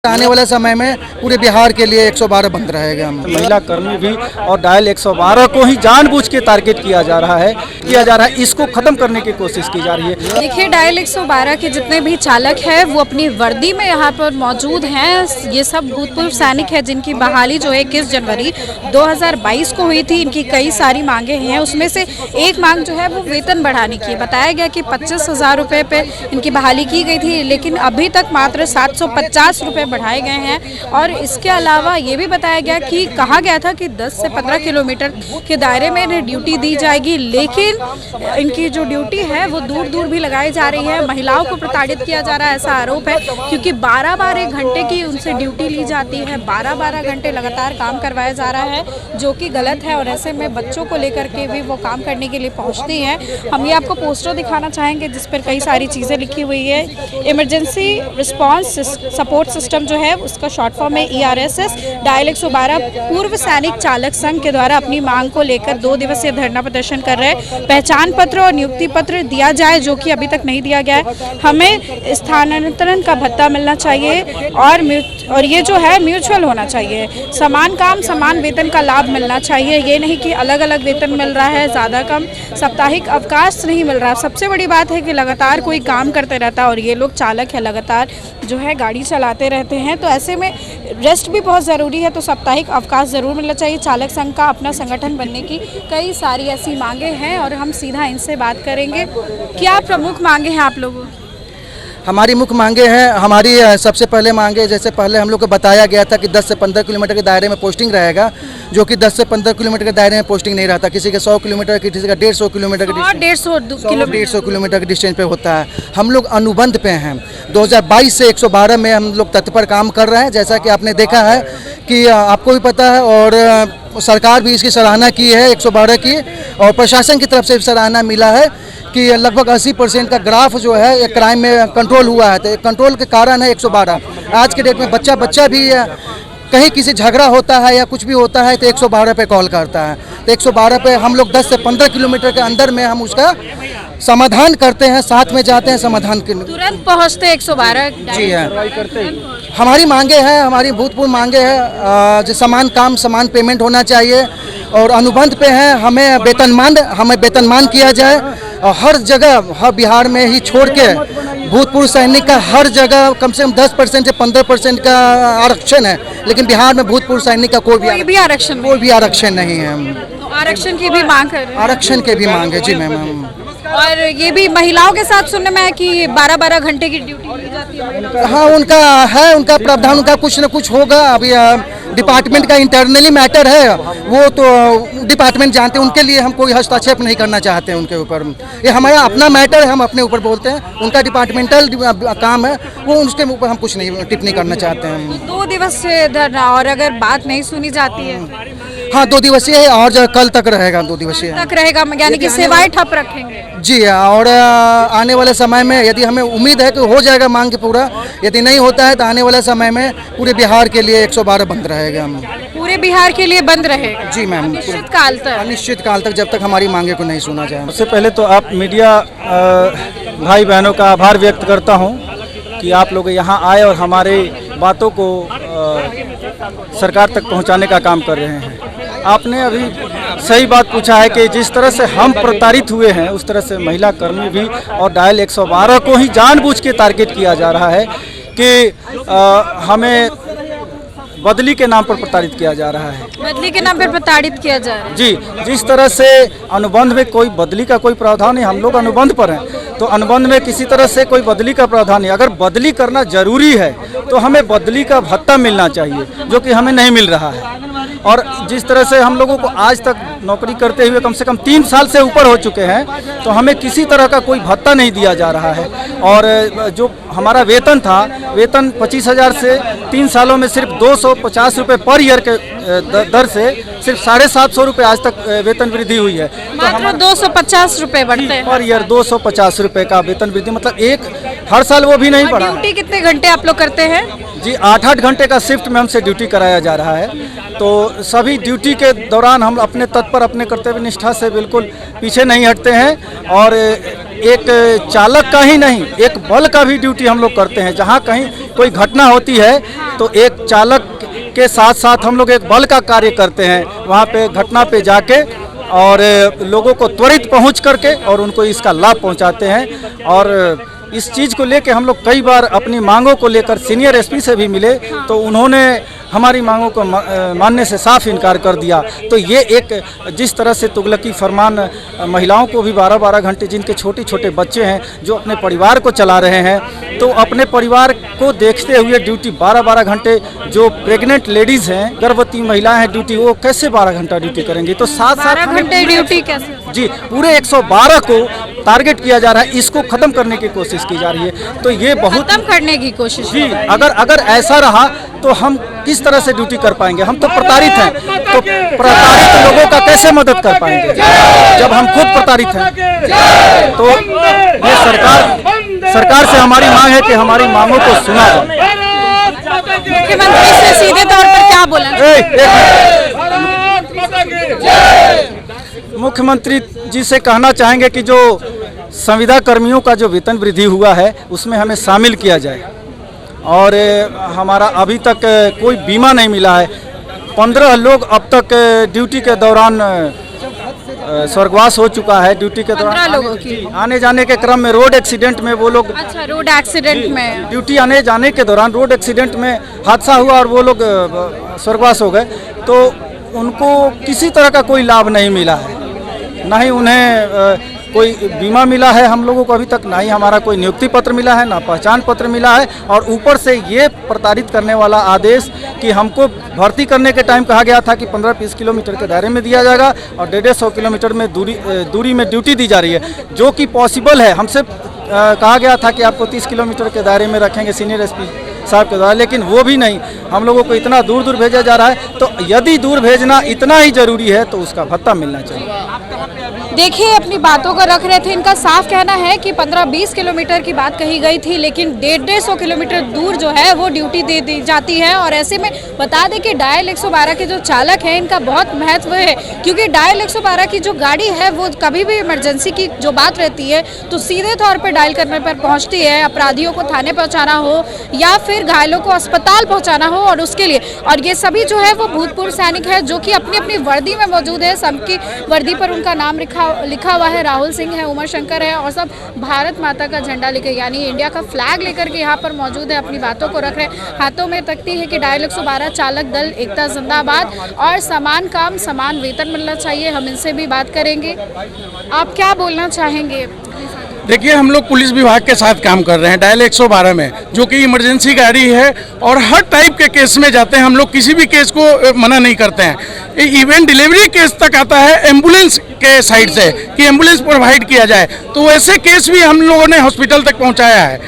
आने वाले समय में पूरे बिहार के लिए 112 बंद रहेगा। महिला कर्मी भी और डायल 112 को ही जानबूझ के टारगेट किया जा रहा है, इसको खत्म करने की कोशिश की जा रही है। देखिए, डायल 112 के जितने भी चालक हैं वो अपनी वर्दी में यहाँ पर मौजूद हैं। ये सब भूतपूर्व सैनिक हैं जिनकी बहाली जो है 21 जनवरी 2022 को हुई थी। इनकी कई सारी मांगे हैं, उसमें से एक मांग जो है वो वेतन बढ़ाने की। बताया गया कि 25,000 रुपये पे इनकी बहाली की गई थी, लेकिन अभी तक मात्र 750 रुपये बढ़ाए गए हैं। और इसके अलावा ये भी बताया गया कि कहा गया था कि 10 से 15 किलोमीटर के दायरे में इन्हें ड्यूटी दी जाएगी, लेकिन इनकी जो ड्यूटी है वो दूर दूर भी लगाई जा रही है। महिलाओं को प्रताड़ित किया जा रहा है, ऐसा आरोप है, क्योंकि 12-12 घंटे की उनसे ड्यूटी ली जाती है। 12-12 घंटे लगातार काम करवाया जा रहा है, जो कि गलत है। और ऐसे में बच्चों को लेकर के भी वो काम करने के लिए पहुँचती हैं। हम ये आपको पोस्टर दिखाना चाहेंगे जिस पर कई सारी चीज़ें लिखी हुई है। इमरजेंसी रिस्पॉन्स सपोर्ट सिस्टम जो है उसका शॉर्ट फॉर्म है ERSS। डायल 112 पूर्व सैनिक चालक संघ के द्वारा अपनी मांग को लेकर 2 दिवसीय धरना प्रदर्शन कर रहे हैं। पहचान पत्र और नियुक्ति पत्र दिया जाए, जो कि अभी तक नहीं दिया गया है। हमें स्थानांतरण का भत्ता मिलना चाहिए और ये जो है म्यूचुअल होना चाहिए। समान काम समान वेतन का लाभ मिलना चाहिए, ये नहीं कि अलग अलग वेतन मिल रहा है, ज़्यादा कम। साप्ताहिक अवकाश नहीं मिल रहा। सबसे बड़ी बात है कि लगातार कोई काम करते रहता है और ये लोग चालक है, लगातार जो है गाड़ी चलाते रहते हैं, तो ऐसे में रेस्ट भी बहुत ज़रूरी है। तो साप्ताहिक अवकाश ज़रूर मिलना चाहिए। चालक संघ का अपना संगठन बनने की कई सारी ऐसी मांगे हैं और हम सीधा इनसे बात करेंगे। क्या प्रमुख मांगे हैं आप लोगों? हमारी मुख्य मांगे हैं, हमारी सबसे पहले मांगे, जैसे पहले हम लोग को बताया गया था कि 10 से 15 किलोमीटर के दायरे में पोस्टिंग रहेगा, जो कि 10 से 15 किलोमीटर के दायरे में पोस्टिंग नहीं रहता। किसी का 100 किलोमीटर, किसी का 150 किलोमीटर के 150 किलोमीटर के डिस्टेंस पे होता है। हम लोग अनुबंध पे हैं। 2022 से 112 में हम लोग तत्पर काम कर रहे हैं। जैसा कि आपने देखा है कि आपको भी पता है और सरकार भी इसकी सराहना की है 112 की, और प्रशासन की तरफ से भी सराहना मिला है कि लगभग 80% का ग्राफ जो है क्राइम में कंट्रोल हुआ है। तो कंट्रोल के कारण है 112। आज के डेट में बच्चा भी कहीं किसी झगड़ा होता है या कुछ भी होता है तो 112 पे कॉल करता है। तो 112 पे हम लोग 10 से 15 किलोमीटर के अंदर में हम उसका समाधान करते हैं, साथ में जाते हैं समाधान के तुरंत पहुँचते 112। जी है। हमारी मांगे हैं, हमारी भूतपूर्व मांगे हैं, जो समान काम समान पेमेंट होना चाहिए, और अनुबंध पे हैं। हमें वेतनमान किया जाए, और हर जगह हर बिहार में ही छोड़ के भूतपूर्व सैनिक का हर जगह कम से कम 10% से 15% का आरक्षण है, लेकिन बिहार में भूतपूर्व सैनिक का कोई भी आरक्षण नहीं है। तो आरक्षण की भी मांग कर रहे हैं? आरक्षण के भी मांग है जी मैम। और ये भी महिलाओं के साथ सुनने में है कि 12-12 घंटे की ड्यूटी ली जाती है। हाँ, उनका प्रावधान, उनका कुछ न कुछ होगा। अभी डिपार्टमेंट का इंटरनली मैटर है, वो तो डिपार्टमेंट जानते हैं, उनके लिए हम कोई हस्तक्षेप नहीं करना चाहते हैं उनके ऊपर। ये हमारा अपना मैटर है, हम अपने ऊपर बोलते हैं। उनका डिपार्टमेंटल काम है, वो उसके ऊपर हम कुछ नहीं टिप्पणी करना चाहते हैं। 2 दिवसीय धरना, और अगर बात नहीं सुनी जाती है? हाँ, 2 दिवसीय है और जो कल तक रहेगा, 2 दिवसीय तक रहेगा, यानी कि सेवाएं ठप रखेंगे? जी, और आने वाले समय में यदि हमें उम्मीद है कि हो जाएगा मांग पूरा, यदि नहीं होता है तो आने वाले समय में पूरे बिहार के लिए 112 बंद रहेगा। पूरे बिहार के लिए बंद रहेगा? जी मैम, अनिश्चित काल तक, जब तक हमारी मांगे को नहीं सुना जाए। सबसे पहले तो आप मीडिया भाई बहनों का आभार व्यक्त करता हूं कि आप लोग यहाँ आए और हमारे बातों को सरकार तक पहुँचाने का काम कर रहे हैं। आपने अभी सही बात पूछा है कि जिस तरह से हम प्रताड़ित हुए हैं, उस तरह से महिला कर्मी भी और डायल 112 को ही जानबूझ के टारगेट किया जा रहा है कि हमें बदली के नाम पर प्रताड़ित किया जा रहा है। बदली के नाम पर प्रताड़ित किया जा रहा है? जी, जिस तरह से अनुबंध में कोई बदली का कोई प्रावधान नहीं, हम लोग अनुबंध पर हैं, तो अनुबंध में किसी तरह से कोई बदली का प्रावधान नहीं। अगर बदली करना जरूरी है तो हमें बदली का भत्ता मिलना चाहिए, जो कि हमें नहीं मिल रहा है। और जिस तरह से हम लोगों को आज तक नौकरी करते हुए कम से कम 3 साल से ऊपर हो चुके हैं, तो हमें किसी तरह का कोई भत्ता नहीं दिया जा रहा है। और जो हमारा वेतन था, वेतन 25,000 से 3 सालों में सिर्फ 250 रुपये पर ईयर के दर से सिर्फ 750 रुपये आज तक वेतन वृद्धि हुई है। मात्र 250 रुपये बढ़ते हैं पर ईयर, 250 रुपये का वेतन वृद्धि, मतलब हर साल वो भी नहीं बढ़ा। ड्यूटी कितने घंटे आप लोग करते हैं? जी, 8-8 घंटे का शिफ्ट में हमसे ड्यूटी कराया जा रहा है। तो सभी ड्यूटी के दौरान हम अपने तत्पर, अपने कर्तव्य निष्ठा से बिल्कुल पीछे नहीं हटते हैं। और एक चालक का ही नहीं, एक बल का भी ड्यूटी हम लोग करते हैं। जहाँ कहीं कोई घटना होती है तो एक चालक के साथ साथ हम लोग एक बल का कार्य करते हैं, वहाँ पे घटना पे जाके और लोगों को त्वरित पहुँच करके और उनको इसका लाभ पहुँचाते हैं। और इस चीज़ को लेके हम लोग कई बार अपनी मांगों को लेकर सीनियर एसपी से भी मिले, तो उन्होंने हमारी मांगों को मानने से साफ इनकार कर दिया। तो ये एक जिस तरह से तुगलकी फरमान महिलाओं को भी 12-12 घंटे, जिनके छोटे छोटे बच्चे हैं जो अपने परिवार को चला रहे हैं, तो अपने परिवार को देखते हुए ड्यूटी 12-12 घंटे, जो प्रेग्नेंट लेडीज़ हैं, गर्भवती महिलाएं हैं, ड्यूटी वो कैसे 12 घंटा ड्यूटी करेंगी। तो साथ 12 घंटे ड्यूटी कैसे? जी, पूरे 112 को टारगेट किया जा रहा है, इसको खत्म करने की कोशिश की जा रही है। तो ये बहुत खत्म करने की कोशिश। जी, अगर ऐसा रहा तो हम किस तरह से ड्यूटी कर पाएंगे? हम तो प्रताड़ित हैं, तो प्रताड़ित लोगों का कैसे मदद कर पाएंगे जब हम खुद प्रताड़ित हैं? तो ये सरकार से हमारी मांग है कि हमारी मांगों को सुना जाए। मुख्यमंत्री से सीधे तौर पर क्या बोला? मुख्यमंत्री जी से कहना चाहेंगे कि जो संविदा कर्मियों का जो वेतन वृद्धि हुआ है उसमें हमें शामिल किया जाए। और हमारा अभी तक कोई बीमा नहीं मिला है। 15 लोग अब तक ड्यूटी के दौरान स्वर्गवास हो चुका है। ड्यूटी के दौरान 15 लोगों की आने जाने के क्रम में रोड एक्सीडेंट में वो लोग, अच्छा, रोड एक्सीडेंट में ड्यूटी आने जाने के दौरान रोड एक्सीडेंट में हादसा हुआ और वो लोग स्वर्गवास हो गए। तो उनको किसी तरह का कोई लाभ नहीं मिला है, ना ही उन्हें कोई बीमा मिला है हम लोगों को अभी तक, ना ही हमारा कोई नियुक्ति पत्र मिला है, ना पहचान पत्र मिला है। और ऊपर से ये प्रताड़ित करने वाला आदेश कि हमको भर्ती करने के टाइम कहा गया था कि 15-20 किलोमीटर के दायरे में दिया जाएगा और 150 किलोमीटर में दूरी में ड्यूटी दी जा रही है, जो कि पॉसिबल है। हमसे कहा गया था कि आपको 30 किलोमीटर के दायरे में रखेंगे सीनियर एसपी साहब के द्वारा, लेकिन वो भी नहीं, हम लोगों को इतना दूर दूर भेजा जा रहा है। तो यदि दूर भेजना इतना ही जरूरी है तो उसका भत्ता मिलना चाहिए। देखिए, अपनी बातों को रख रहे थे। इनका साफ कहना है कि 15-20 किलोमीटर की बात कही गई थी, लेकिन 150 किलोमीटर दूर जो है वो ड्यूटी दे दी जाती है। और ऐसे में बता दें कि डायल 112 के जो चालक हैं, इनका बहुत महत्व है, क्योंकि डायल 112 की जो गाड़ी है वो कभी भी इमरजेंसी की जो बात रहती है तो सीधे तौर पर डायल करने पर पहुँचती है। अपराधियों को थाने पहुँचाना हो या फिर घायलों को अस्पताल पहुँचाना हो, और उसके लिए। और ये सभी जो है वो भूतपूर्व सैनिक है जो कि अपनी अपनी वर्दी में मौजूद है। सबकी वर्दी पर उनका नाम लिखा हुआ है। राहुल सिंह है, उमर शंकर है, और सब भारत माता का झंडा लेकर, यानी इंडिया का फ्लैग लेकर के यहाँ पर मौजूद है। अपनी बातों को रख रहे हैं। हाथों में तख्ती है कि डायल 112 चालक दल एकता जिंदाबाद, और समान काम समान वेतन मिलना चाहिए। हम इनसे भी बात करेंगे। आप क्या बोलना चाहेंगे? देखिए, हम लोग पुलिस विभाग के साथ काम कर रहे हैं डायल 112 में, जो कि इमरजेंसी गाड़ी है, और हर टाइप के केस में जाते हैं हम लोग। किसी भी केस को मना नहीं करते हैं। इवन डिलीवरी केस तक आता है एम्बुलेंस के साइड से कि एम्बुलेंस प्रोवाइड किया जाए, तो वैसे केस भी हम लोगों ने हॉस्पिटल तक पहुंचाया है।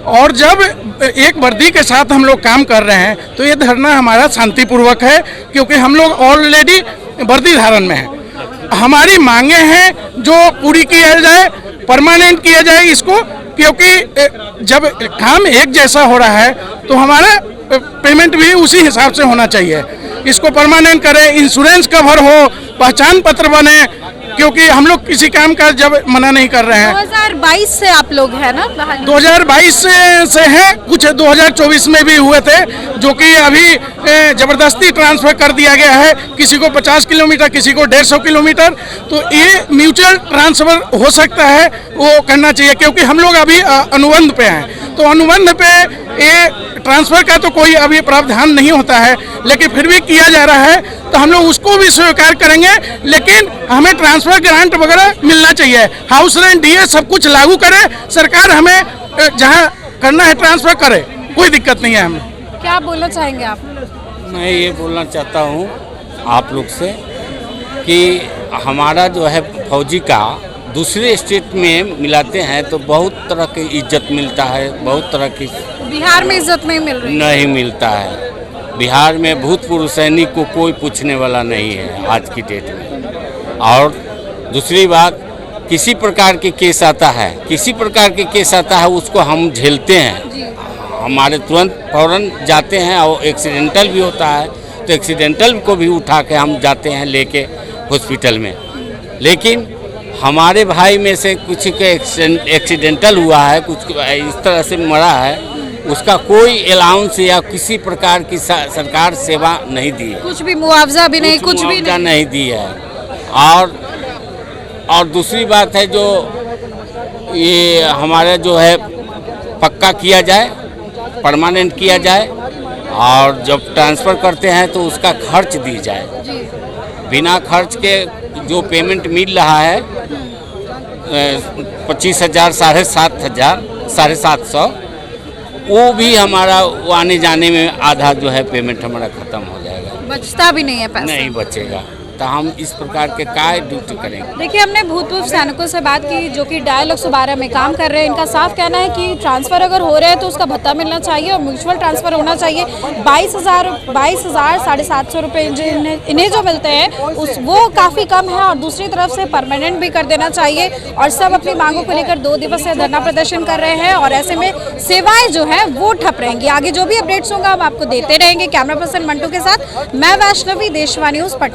और जब एक वर्दी के साथ हम लोग काम कर रहे हैं तो ये धरना हमारा शांतिपूर्वक है, क्योंकि हम लोग ऑलरेडी वर्दी धारण में हैं। हमारी मांगे हैं जो पूरी किया जाए, परमानेंट किया जाए इसको, क्योंकि जब काम एक जैसा हो रहा है तो हमारा पेमेंट भी उसी हिसाब से होना चाहिए। इसको परमानेंट करें, इंश्योरेंस कवर हो, पहचान पत्र बने, क्योंकि हम लोग किसी काम का जब मना नहीं कर रहे हैं। 2022 से आप लोग हैं ना? 2022 से हैं, कुछ 2024 में भी हुए थे, जो कि अभी जबरदस्ती ट्रांसफर कर दिया गया है। किसी को 50 किलोमीटर, किसी को 150 किलोमीटर। तो ये म्यूचुअल ट्रांसफर हो सकता है, वो करना चाहिए, क्योंकि हम लोग अभी अनुबंध पे हैं। तो अनुबंध पे ये ट्रांसफर का तो कोई अभी प्रावधान नहीं होता है, लेकिन फिर भी किया जा रहा है, तो हम लोग उसको भी स्वीकार करेंगे। लेकिन हमें ट्रांसफर ग्रांट वगैरह मिलना चाहिए, हाउस रेंट, डीए सब कुछ लागू करे सरकार। हमें जहां करना है ट्रांसफर करे, कोई दिक्कत नहीं है हमें। क्या बोलना चाहेंगे आप? मैं ये बोलना चाहता हूँ आप लोग से कि हमारा जो है फौजी का दूसरे स्टेट में मिलाते हैं तो बहुत तरह की इज्जत मिलता है, बहुत तरह की। बिहार में इज्जत नहीं मिल रही? नहीं मिलता है। बिहार में भूतपूर्व सैनिक को कोई पूछने वाला नहीं है आज की डेट में। और दूसरी बात, किसी प्रकार के केस आता है, किसी प्रकार के केस आता है, उसको हम झेलते हैं। हमारे तुरंत फौरन जाते हैं, और एक्सीडेंटल भी होता है तो एक्सीडेंटल को भी उठा के हम जाते हैं लेके हॉस्पिटल में। लेकिन हमारे भाई में से कुछ के एक्सीडेंटल हुआ है, कुछ इस तरह से मरा है, उसका कोई अलाउंस या किसी प्रकार की सरकार सेवा नहीं दी है, कुछ भी मुआवजा भी नहीं, कुछ भी मुआवजा नहीं। नहीं दी है। और दूसरी बात है जो ये हमारा जो है पक्का किया जाए, परमानेंट किया जाए, और जब ट्रांसफ़र करते हैं तो उसका खर्च दी जाए। बिना खर्च के जो पेमेंट मिल रहा है 25,000, 7,500, 750, वो भी हमारा आने जाने में आधा जो है पेमेंट हमारा ख़त्म हो जाएगा, बचता भी नहीं है पैसा। नहीं बचेगा। तो हम इस प्रकार के काय ड्यूटी करेंगे। देखिए, हमने भूतपूर्व सैनिकों से बात की जो कि डायल 112 में काम कर रहे हैं। इनका साफ कहना है कि ट्रांसफ़र अगर हो रहा है तो उसका भत्ता मिलना चाहिए और म्यूचुअल ट्रांसफ़र होना चाहिए। 22,000 750 रुपये इन्हें जो मिलते हैं वो काफ़ी कम है, और दूसरी तरफ से परमानेंट भी कर देना चाहिए। और सब अपनी मांगों को लेकर 2 दिवसीय धरना प्रदर्शन कर रहे हैं, और ऐसे में सेवाएँ जो है वो ठप रहेंगी। आगे जो भी अपडेट्स होंगे हम आपको देते रहेंगे। कैमरा पर्सन मंटू के साथ मैं वैष्णवी, देशवा न्यूज़, पटना।